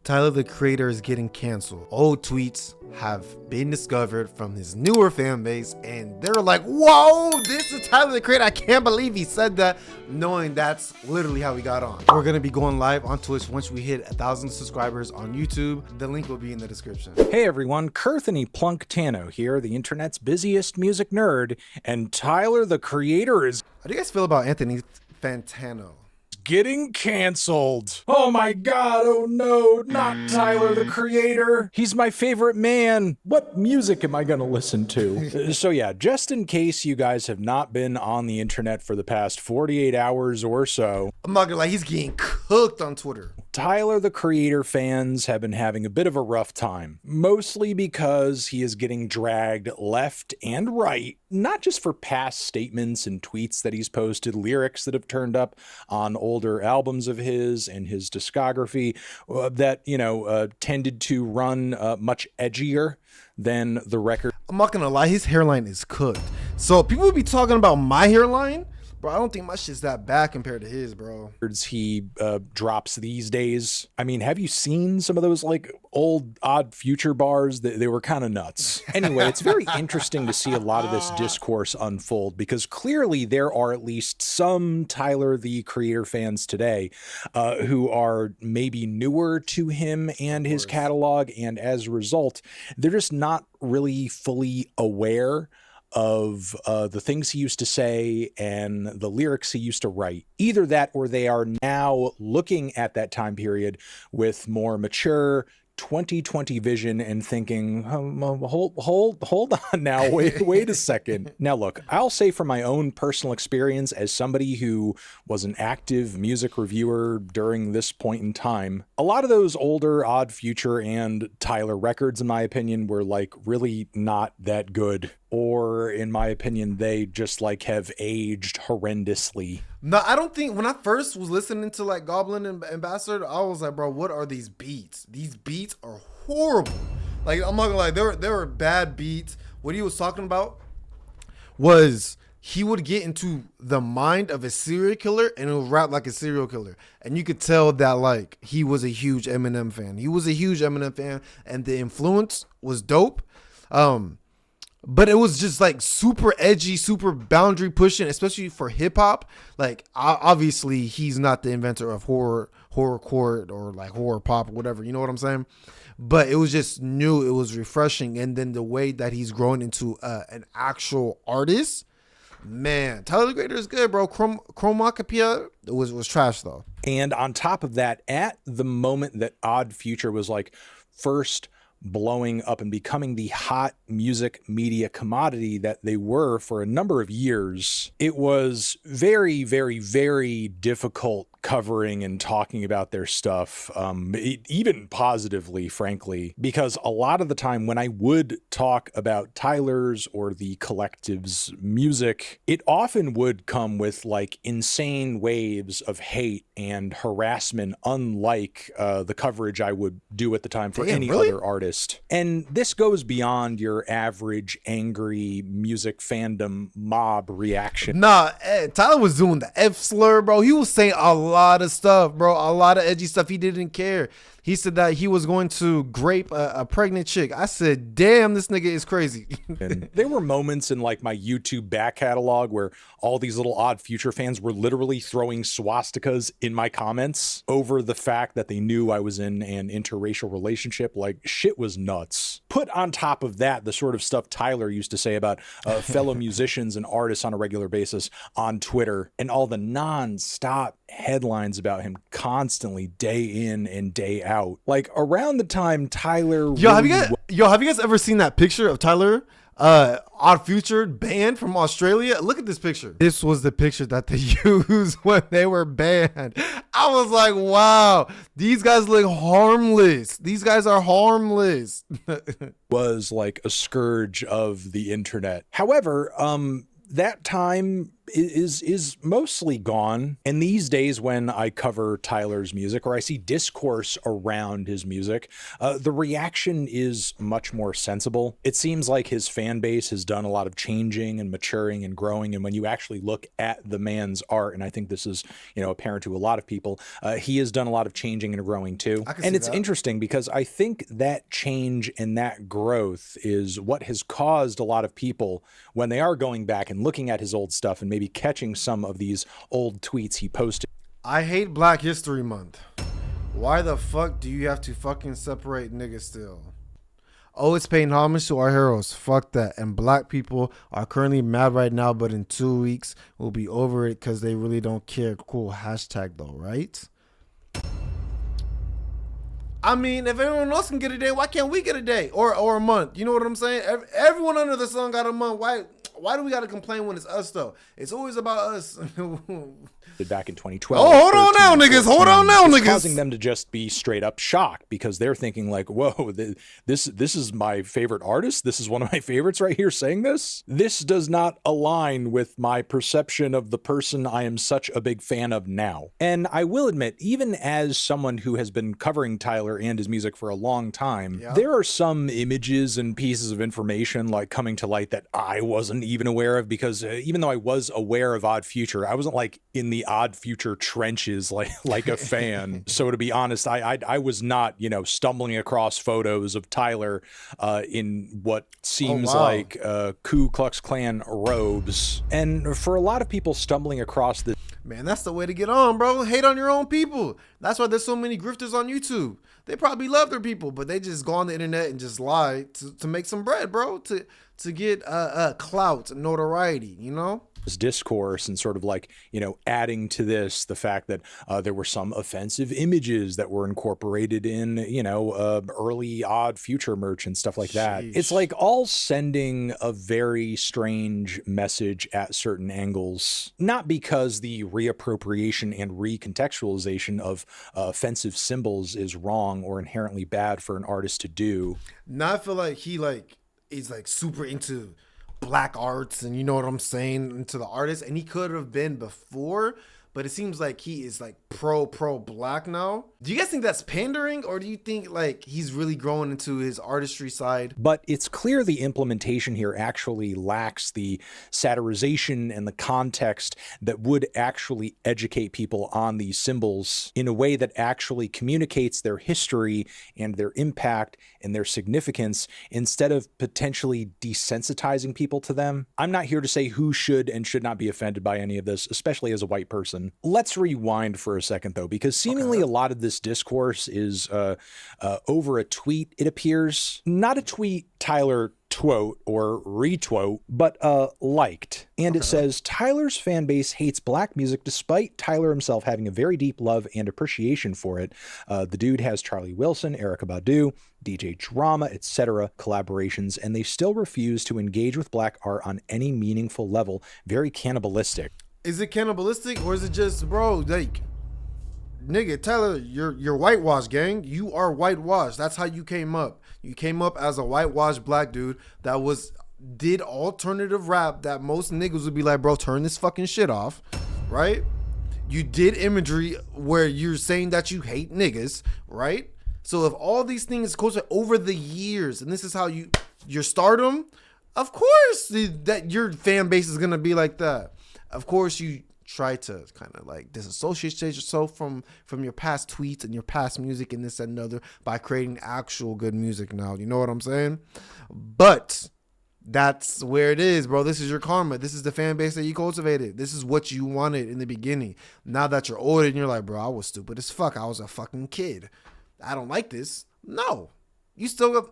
Tyler the Creator is getting canceled. Old tweets have been discovered from his newer fan base, and they're like, whoa, this is Tyler the Creator. I can't believe he said that, knowing that's literally how he got on. We're gonna be going live on Twitch once we hit 1,000 subscribers on YouTube. The link will be in the description. Hey everyone, Fantano here, the internet's busiest music nerd, and Tyler the Creator is How do you guys feel about Anthony Fantano? getting canceled. Oh my god, oh no, not Tyler the Creator. He's my favorite man. What music am I gonna listen to? So yeah, just in case you guys have not been on the internet for the past 48 hours or so, I'm not gonna lie, he's getting cooked on Twitter. Tyler the Creator fans have been having a bit of a rough time, mostly because he is getting dragged left and right, not just for past statements and tweets that he's posted, lyrics that have turned up on older albums of his and his discography that, tended to run much edgier than the record. I'm not gonna lie, his hairline is cooked. So people would be talking about my hairline. Bro, I don't think my shit's that bad compared to his, bro. He drops these days. I mean, have you seen some of those like old Odd Future bars? They were kind of nuts. Anyway, it's very interesting to see a lot of this discourse unfold, because clearly there are at least some Tyler the Creator fans today who are maybe newer to him and his catalog, and as a result, they're just not really fully aware of the things he used to say and the lyrics he used to write. Either that, or they are now looking at that time period with more mature 2020 vision and thinking, hold on now, wait a second. Now look, I'll say from my own personal experience as somebody who was an active music reviewer during this point in time, a lot of those older Odd Future and Tyler records, in my opinion, were like really not that good. Or in my opinion, they just like have aged horrendously. No, I don't think, when I first was listening to like Goblin and Ambassador, I was like, bro, what are these beats? These beats are horrible. Like, I'm not gonna lie, there were bad beats. What he was talking about was he would get into the mind of a serial killer and he would rap like a serial killer. And you could tell that like he was a huge Eminem fan. He was a huge Eminem fan, and the influence was dope. But it was just like super edgy, super boundary pushing, especially for hip hop. Like, obviously he's not the inventor of horrorcore or like horror pop or whatever, you know what I'm saying? But it was just new, it was refreshing. And then the way that he's grown into an actual artist, man, Tyler the Creator is good, bro. Chromacopia was trash though. And on top of that, at the moment that Odd Future was like first blowing up and becoming the hot music media commodity that they were for a number of years, it was very, very, very difficult covering and talking about their stuff, even positively, frankly, because a lot of the time when I would talk about Tyler's or the collective's music, it often would come with like insane waves of hate and harassment, unlike the coverage I would do at the time for any other artist. And this goes beyond your average angry music fandom mob reaction. Nah, Tyler was doing the F slur, bro. He was saying a lot of stuff, bro. A lot of edgy stuff. He didn't care. He said that he was going to grape a pregnant chick. I said, damn, this nigga is crazy. And there were moments in like my YouTube back catalog where all these little Odd Future fans were literally throwing swastikas in my comments over the fact that they knew I was in an interracial relationship. Like, shit was nuts. Put on top of that the sort of stuff Tyler used to say about fellow musicians and artists on a regular basis on Twitter, and all the non-stop headlines about him constantly day in and day out. Like around the time Tyler, have you guys ever seen that picture of Tyler Odd Future banned from Australia? Look at this picture. This was the picture that they used when they were banned. I was like, wow, these guys look harmless. These guys are harmless. was like a scourge of the internet. However, that time is mostly gone. And these days when I cover Tyler's music or I see discourse around his music, the reaction is much more sensible. It seems like his fan base has done a lot of changing and maturing and growing. And when you actually look at the man's art, and I think this is, apparent to a lot of people, he has done a lot of changing and growing too. And it's interesting because I think that change and that growth is what has caused a lot of people, when they are going back and looking at his old stuff and maybe catching some of these old tweets he posted. I hate Black History Month. Why the fuck do you have to fucking separate niggas still? Oh, it's paying homage to our heroes. Fuck that. And black people are currently mad right now, but in 2 weeks we'll be over it because they really don't care. Cool hashtag though, right? I mean, if everyone else can get a day, why can't we get a day or a month? You know what I'm saying? Everyone under the sun got a month. Why do we got to complain when it's us, though? It's always about us. Back in 2012. Oh, hold on now, niggas. Hold on now, niggas. Causing them to just be straight up shocked because they're thinking like, whoa, this is my favorite artist. This is one of my favorites right here saying this. This does not align with my perception of the person I am such a big fan of now. And I will admit, even as someone who has been covering Tyler and his music for a long time, there are some images and pieces of information like coming to light that I wasn't even aware of, because even though I was aware of Odd Future, I wasn't like in the Odd Future trenches like a fan. So to be honest, I was not, stumbling across photos of Tyler in what seems like Ku Klux Klan robes. And for a lot of people stumbling across this, man, that's the way to get on, bro. Hate on your own people. That's why there's so many grifters on YouTube. They probably love their people, but they just go on the internet and just lie to make some bread, bro, to get clout, notoriety, discourse and sort of like, adding to this the fact that there were some offensive images that were incorporated in, early Odd Future merch and stuff like that. Sheesh. It's like all sending a very strange message at certain angles, not because the reappropriation and recontextualization of offensive symbols is wrong or inherently bad for an artist to do. Now I feel like he is super into black arts and you know what I'm saying, into the artist, and he could have been before, but it seems like he is like pro black now. Do you guys think that's pandering, or do you think like he's really growing into his artistry side? But it's clear the implementation here actually lacks the satirization and the context that would actually educate people on these symbols in a way that actually communicates their history and their impact and their significance, instead of potentially desensitizing people to them. I'm not here to say who should and should not be offended by any of this, especially as a white person. Let's rewind for a second, though, because seemingly a lot of this discourse is over a tweet, it appears. Not a tweet Tyler twote or retwote, but liked. And it says, Tyler's fan base hates black music despite Tyler himself having a very deep love and appreciation for it. The dude has Charlie Wilson, Erykah Badu, DJ Drama, etc. collaborations, and they still refuse to engage with black art on any meaningful level. Very cannibalistic. Is it cannibalistic, or is it just, bro, like, nigga, Tyler, you're whitewashed, gang. You are whitewashed. That's how you came up. You came up as a whitewashed black dude that did alternative rap that most niggas would be like, bro, turn this fucking shit off, right? You did imagery where you're saying that you hate niggas, right? So if all these things goes over the years, and this is how your stardom, of course that your fan base is gonna be like that. Of course you try to kind of like disassociate yourself from your past tweets and your past music and this and another by creating actual good music now. You know what I'm saying? But that's where it is, bro. This is your karma. This is the fan base that you cultivated. This is what you wanted in the beginning. Now that you're older and you're like, bro, I was stupid as fuck. I was a fucking kid. I don't like this. No. You still got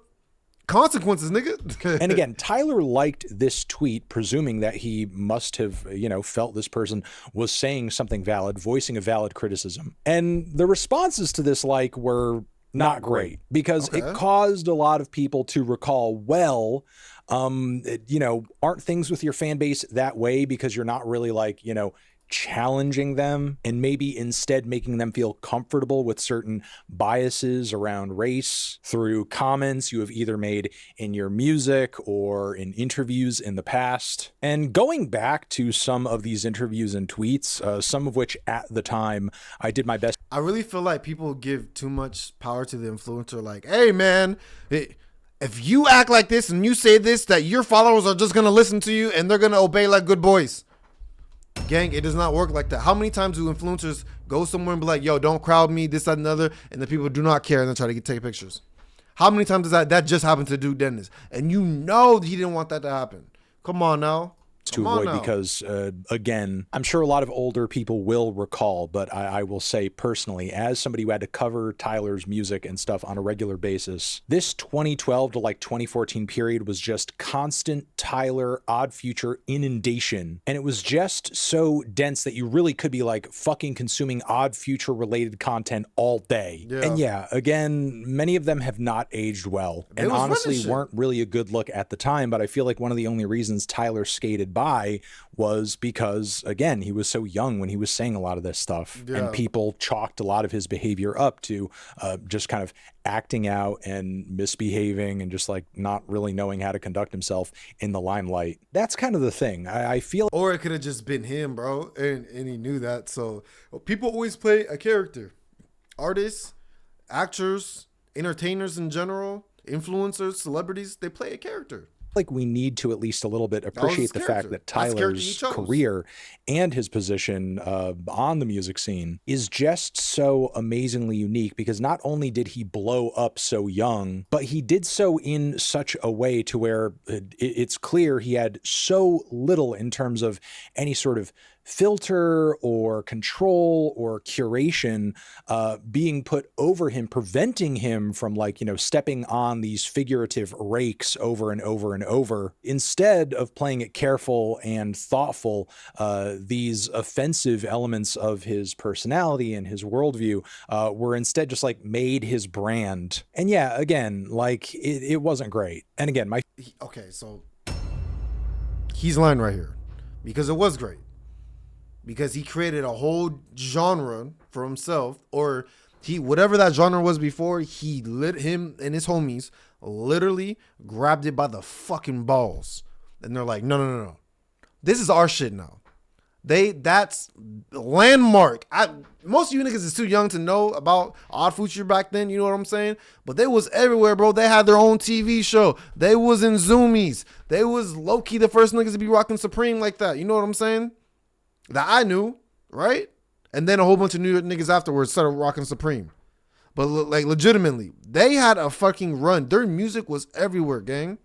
consequences, nigga. And again, Tyler liked this tweet, presuming that he must have, felt this person was saying something valid, voicing a valid criticism. And the responses to this were not great, because it caused a lot of people to recall, aren't things with your fan base that way because you're not really challenging them and maybe instead making them feel comfortable with certain biases around race through comments you have either made in your music or in interviews in the past. And going back to some of these interviews and tweets, some of which at the time I did my best. I really feel like people give too much power to the influencer. Like, hey, man, if you act like this and you say this, that your followers are just going to listen to you and they're going to obey like good boys. Gang, it does not work like that. How many times do influencers go somewhere and be like, yo, don't crowd me, this, that, and another, and the people do not care and then try to take pictures? How many times does that just happened to Dude Dennis? And you know he didn't want that to happen. Come on now. To avoid because, again, I'm sure a lot of older people will recall, but I will say personally, as somebody who had to cover Tyler's music and stuff on a regular basis, this 2012 to like 2014 period was just constant Tyler Odd Future inundation. And it was just so dense that you really could be like fucking consuming Odd Future related content all day. Yeah. And yeah, again, many of them have not aged well and honestly weren't really a good look at the time. But I feel like one of the only reasons Tyler skated by was because, again, he was so young when he was saying a lot of this stuff. Yeah. And people chalked a lot of his behavior up to just kind of acting out and misbehaving and just like not really knowing how to conduct himself in the limelight. That's kind of the thing. I feel. Or it could have just been him, bro. And he knew that. So people always play a character. Artists, actors, entertainers in general, influencers, celebrities, they play a character. Like we need to at least a little bit appreciate the fact that Tyler's career and his position on the music scene is just so amazingly unique, because not only did he blow up so young, but he did so in such a way to where it's clear he had so little in terms of any sort of filter or control or curation being put over him, preventing him from like, stepping on these figurative rakes over and over and over. Instead of playing it careful and thoughtful, these offensive elements of his personality and his worldview were instead just like made his brand. And yeah, again, like it wasn't great. And again, okay, so he's lying right here because it was great. Because he created a whole genre for himself, or whatever that genre was before, him and his homies literally grabbed it by the fucking balls. And they're like, no. This is our shit now. That's landmark. Most of you niggas is too young to know about Odd Future back then, you know what I'm saying? But they was everywhere, bro. They had their own TV show. They was in Zoomies. They was low-key the first niggas to be rocking Supreme like that. You know what I'm saying? That I knew, right? And then a whole bunch of New York niggas afterwards started rocking Supreme. But like legitimately, they had a fucking run. Their music was everywhere, gang.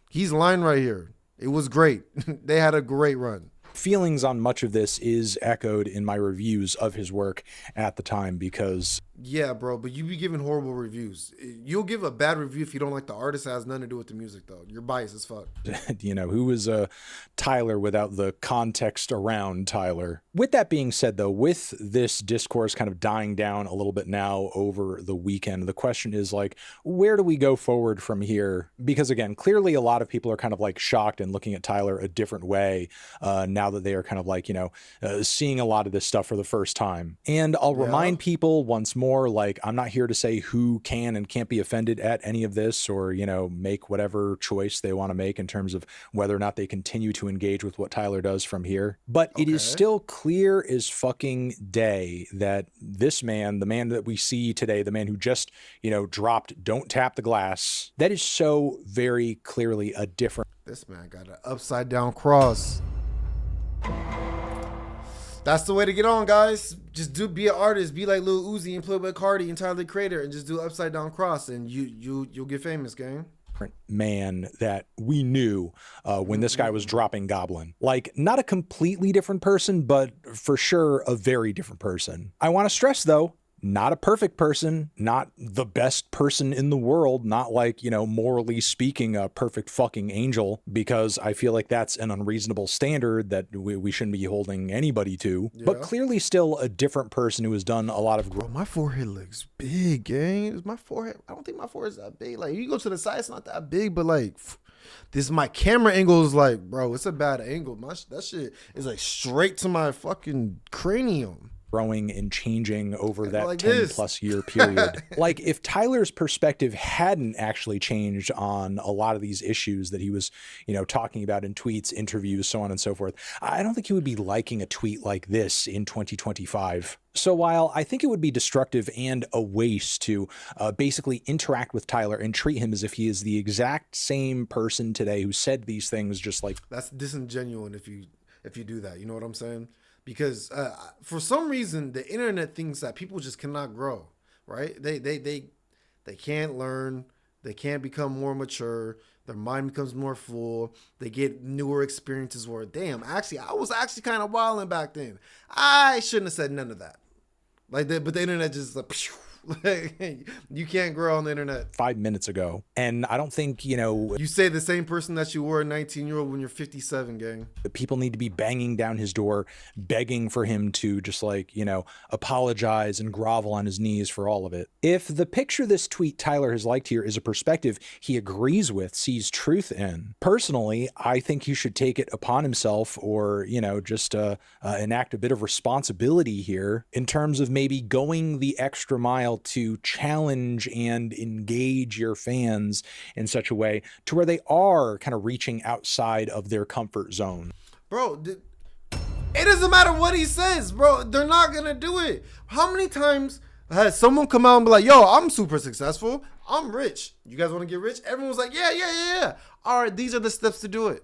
He's lying right here. It was great. They had a great run. Feelings on much of this is echoed in my reviews of his work at the time, because yeah, bro, but you be giving horrible reviews. You'll give a bad review if you don't like the artist. It has nothing to do with the music, though. You're biased as fuck. Who is Tyler without the context around Tyler? With that being said, though, with this discourse kind of dying down a little bit now over the weekend, the question is like, where do we go forward from here? Because again, clearly a lot of people are kind of like shocked and looking at Tyler a different way now that they are kind of like, seeing a lot of this stuff for the first time. And I'll remind people once more, like, I'm not here to say who can and can't be offended at any of this, or, make whatever choice they want to make in terms of whether or not they continue to engage with what Tyler does from here. But it is still clear as fucking day that this man, the man that we see today, the man who just, dropped Don't Tap the Glass, that is so very clearly a different. This man got an upside down cross. That's the way to get on, guys. Just be an artist, be like Lil Uzi and Playboy Cardi and Tyler the Creator, and just do upside down cross, and you'll get famous, gang. Man that we knew when this guy was dropping Goblin. Like, not a completely different person, but for sure a very different person. I want to stress, though, not a perfect person, not the best person in the world, not like, morally speaking, a perfect fucking angel, because I feel like that's an unreasonable standard that we shouldn't be holding anybody to, but clearly still a different person who has done a lot of growth. My forehead looks big, gang. My forehead, I don't think my forehead's that big. Like, you go to the side, it's not that big, but like, This my camera angle is like, bro, it's a bad angle. That shit is like straight to my fucking cranium. Growing and changing over that like 10 this. plus year period. Like if Tyler's perspective hadn't actually changed on a lot of these issues that he was, talking about in tweets, interviews, so on and so forth, I don't think he would be liking a tweet like this in 2025. So while I think it would be destructive and a waste to basically interact with Tyler and treat him as if he is the exact same person today who said these things, just like that's disingenuous if you do that. You know what I'm saying? Because for some reason the internet thinks that people just cannot grow, right? They can't learn, they can't become more mature, their mind becomes more full, they get newer experiences where, damn, actually I was actually kind of wilding back then. I shouldn't have said none of that. Like that, but the internet just like, you can't grow on the internet. 5 minutes ago. And I don't think, you say the same person that you were a 19-year-old when you're 57, gang. People need to be banging down his door, begging for him to just apologize and grovel on his knees for all of it. If the picture this tweet Tyler has liked here is a perspective he agrees with, sees truth in, personally, I think he should take it upon himself or, just enact a bit of responsibility here in terms of maybe going the extra mile to challenge and engage your fans in such a way to where they are kind of reaching outside of their comfort zone. Bro, it doesn't matter what he says, bro. They're not going to do it. How many times has someone come out and be like, yo, I'm super successful. I'm rich. You guys want to get rich? Everyone's like, yeah. All right, these are the steps to do it.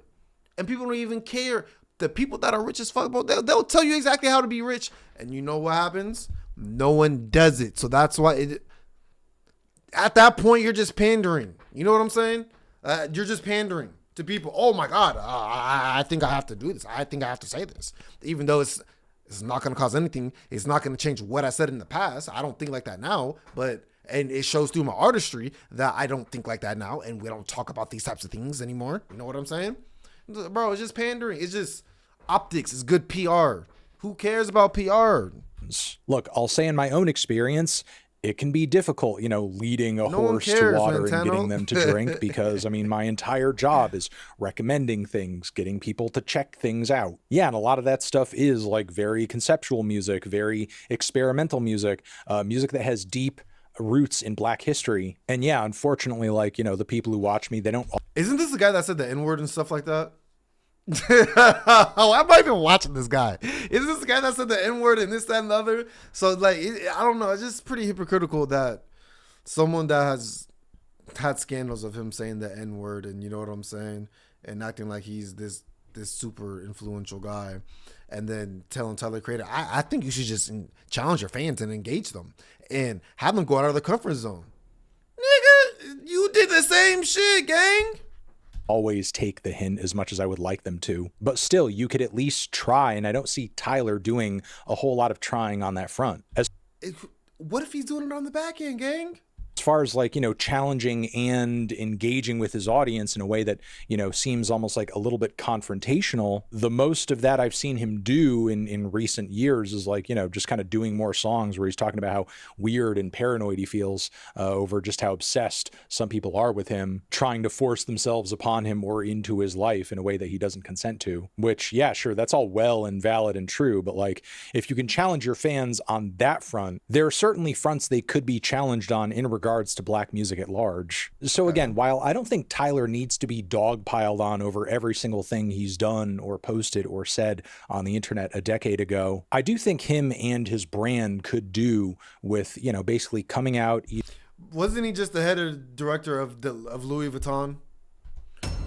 And people don't even care. The people that are rich as fuck, bro, they'll tell you exactly how to be rich. And you know what happens? No one does it. So that's why at that point, you're just pandering. You know what I'm saying? You're just pandering to people. Oh my God, I think I have to do this. I think I have to say this. Even though it's not going to cause anything. It's not going to change what I said in the past. I don't think like that now, and it shows through my artistry that I don't think like that now. And we don't talk about these types of things anymore. You know what I'm saying? Bro, it's just pandering. It's just optics. It's good PR. Who cares about PR? Look, I'll say in my own experience, it can be difficult, leading a horse to water Fantano. And getting them to drink because, my entire job is recommending things, getting people to check things out. Yeah, and a lot of that stuff is like very conceptual music, very experimental music, music that has deep roots in Black history. And yeah, unfortunately, the people who watch me, they don't. Isn't this the guy that said the N-word and stuff like that? Oh, I'm not even watching this guy. Is this the guy that said the N-word and this, that, and the other? So, I don't know. It's just pretty hypocritical that someone that has had scandals of him saying the N-word and you know what I'm saying, and acting like he's this super influential guy, and then telling Tyler the Creator, I think you should just challenge your fans and engage them and have them go out of their comfort zone. Nigga, you did the same shit, gang. Always take the hint as much as I would like them to, but still you could at least try, and I don't see Tyler doing a whole lot of trying on that front. What if he's doing it on the back end, gang? As far as challenging and engaging with his audience in a way that, seems almost like a little bit confrontational, the most of that I've seen him do in recent years is just kind of doing more songs where he's talking about how weird and paranoid he feels over just how obsessed some people are with him, trying to force themselves upon him or into his life in a way that he doesn't consent to, which, yeah, sure, that's all well and valid and true. But if you can challenge your fans on that front, there are certainly fronts they could be challenged on in regards to Black music at large. So again, while I don't think Tyler needs to be dogpiled on over every single thing he's done or posted or said on the internet a decade ago, I do think him and his brand could do with, basically coming out. Wasn't he just the head of director of Louis Vuitton?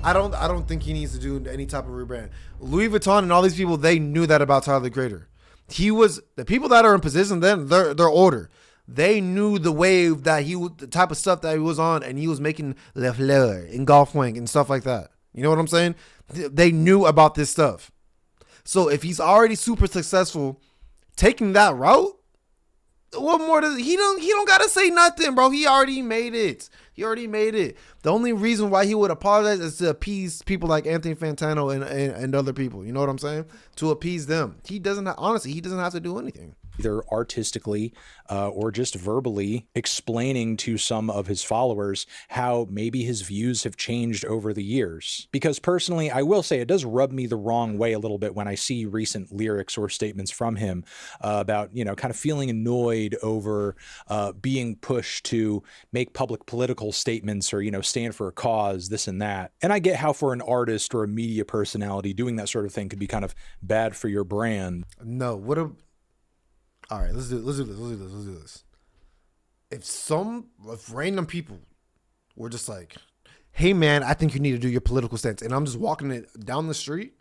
I don't think he needs to do any type of rebrand. Louis Vuitton and all these people, they knew that about Tyler the Creator. The people that are in position then, they're older. They knew the wave that the type of stuff that he was on, and he was making Le Fleur and Golf Wing and stuff like that. You know what I'm saying? They knew about this stuff. So if he's already super successful taking that route, what more does he don't gotta say nothing, bro. He already made it. The only reason why he would apologize is to appease people like Anthony Fantano and other people. You know what I'm saying? To appease them. He doesn't have to do anything. either artistically or just verbally explaining to some of his followers how maybe his views have changed over the years. Because personally, I will say it does rub me the wrong way a little bit when I see recent lyrics or statements from him about, kind of feeling annoyed over being pushed to make public political statements or, stand for a cause, this and that. And I get how for an artist or a media personality, doing that sort of thing could be kind of bad for your brand. No, all right, let's do this. If random people were just like, hey man, I think you need to do your political stance, and I'm just walking it down the street,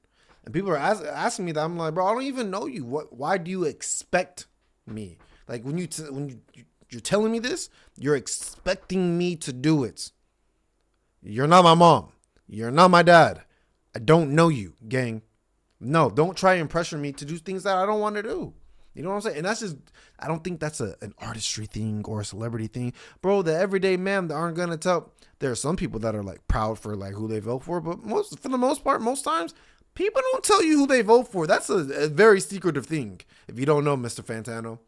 and people are asking me that, I'm like, bro, I don't even know you. Why do you expect me? Like when you're telling me this, you're expecting me to do it. You're not my mom. You're not my dad. I don't know you, gang. No, don't try and pressure me to do things that I don't want to do. You know what I'm saying? And that's just, I don't think that's an artistry thing or a celebrity thing. Bro, the everyday man that aren't going to tell. There are some people that are like proud for like who they vote for, but for the most part, most times, people don't tell you who they vote for. That's a very secretive thing. If you don't know, Mr. Fantano.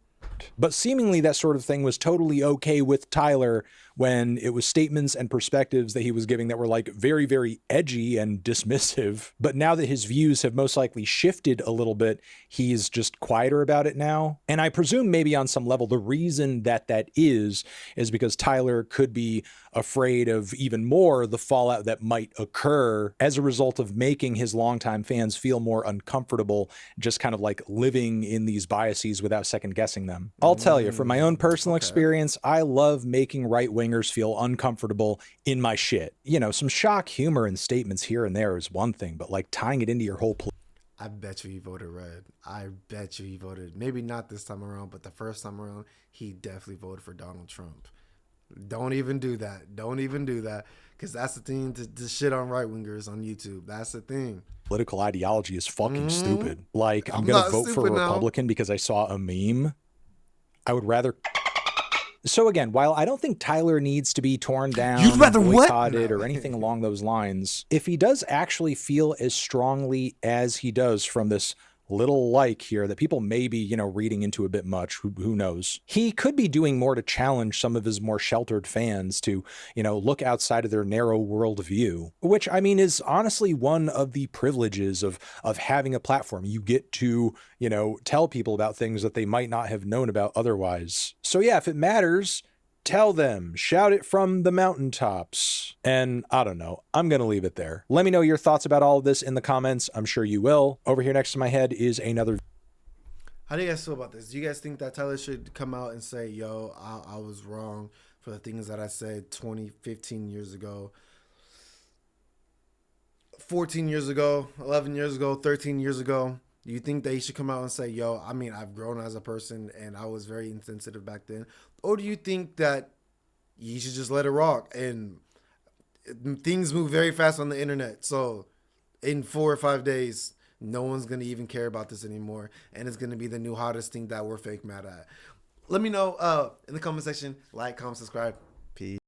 But seemingly that sort of thing was totally okay with Tyler when it was statements and perspectives that he was giving that were like very, very edgy and dismissive. But now that his views have most likely shifted a little bit, he's just quieter about it now. And I presume maybe on some level, the reason that is because Tyler could be afraid of even more the fallout that might occur as a result of making his longtime fans feel more uncomfortable, just kind of like living in these biases without second guessing them. I'll tell you, from my own personal experience, I love making right-wingers feel uncomfortable in my shit. Some shock humor and statements here and there is one thing, but like tying it into your whole I bet you he voted red. I bet you he voted, maybe not this time around, but the first time around, he definitely voted for Donald Trump. Don't even do that. Don't even do that. Because that's the thing to shit on right-wingers on YouTube. That's the thing. Political ideology is fucking stupid. Like, I'm going to vote for a Republican because I saw a meme. I would rather... So again, while I don't think Tyler needs to be torn down, you'd rather boycotted, or anything along those lines, if he does actually feel as strongly as he does from this little like here that people may be, reading into a bit much, who knows, he could be doing more to challenge some of his more sheltered fans to, look outside of their narrow worldview, which I mean is honestly one of the privileges of having a platform. You get to, tell people about things that they might not have known about otherwise. So yeah, if it matters, tell them, shout it from the mountaintops. And I don't know, I'm going to leave it there. Let me know your thoughts about all of this in the comments. I'm sure you will. Over here next to my head is another. How do you guys feel about this? Do you guys think that Tyler should come out and say, yo, I was wrong for the things that I said 20, 15 years ago, 14 years ago, 11 years ago, 13 years ago? Do you think that he should come out and say, yo, I mean, I've grown as a person and I was very insensitive back then? Or do you think that you should just let it rock? And things move very fast on the internet. So in 4 or 5 days, no one's going to even care about this anymore. And it's going to be the new hottest thing that we're fake mad at. Let me know in the comment section. Like, comment, subscribe. Peace.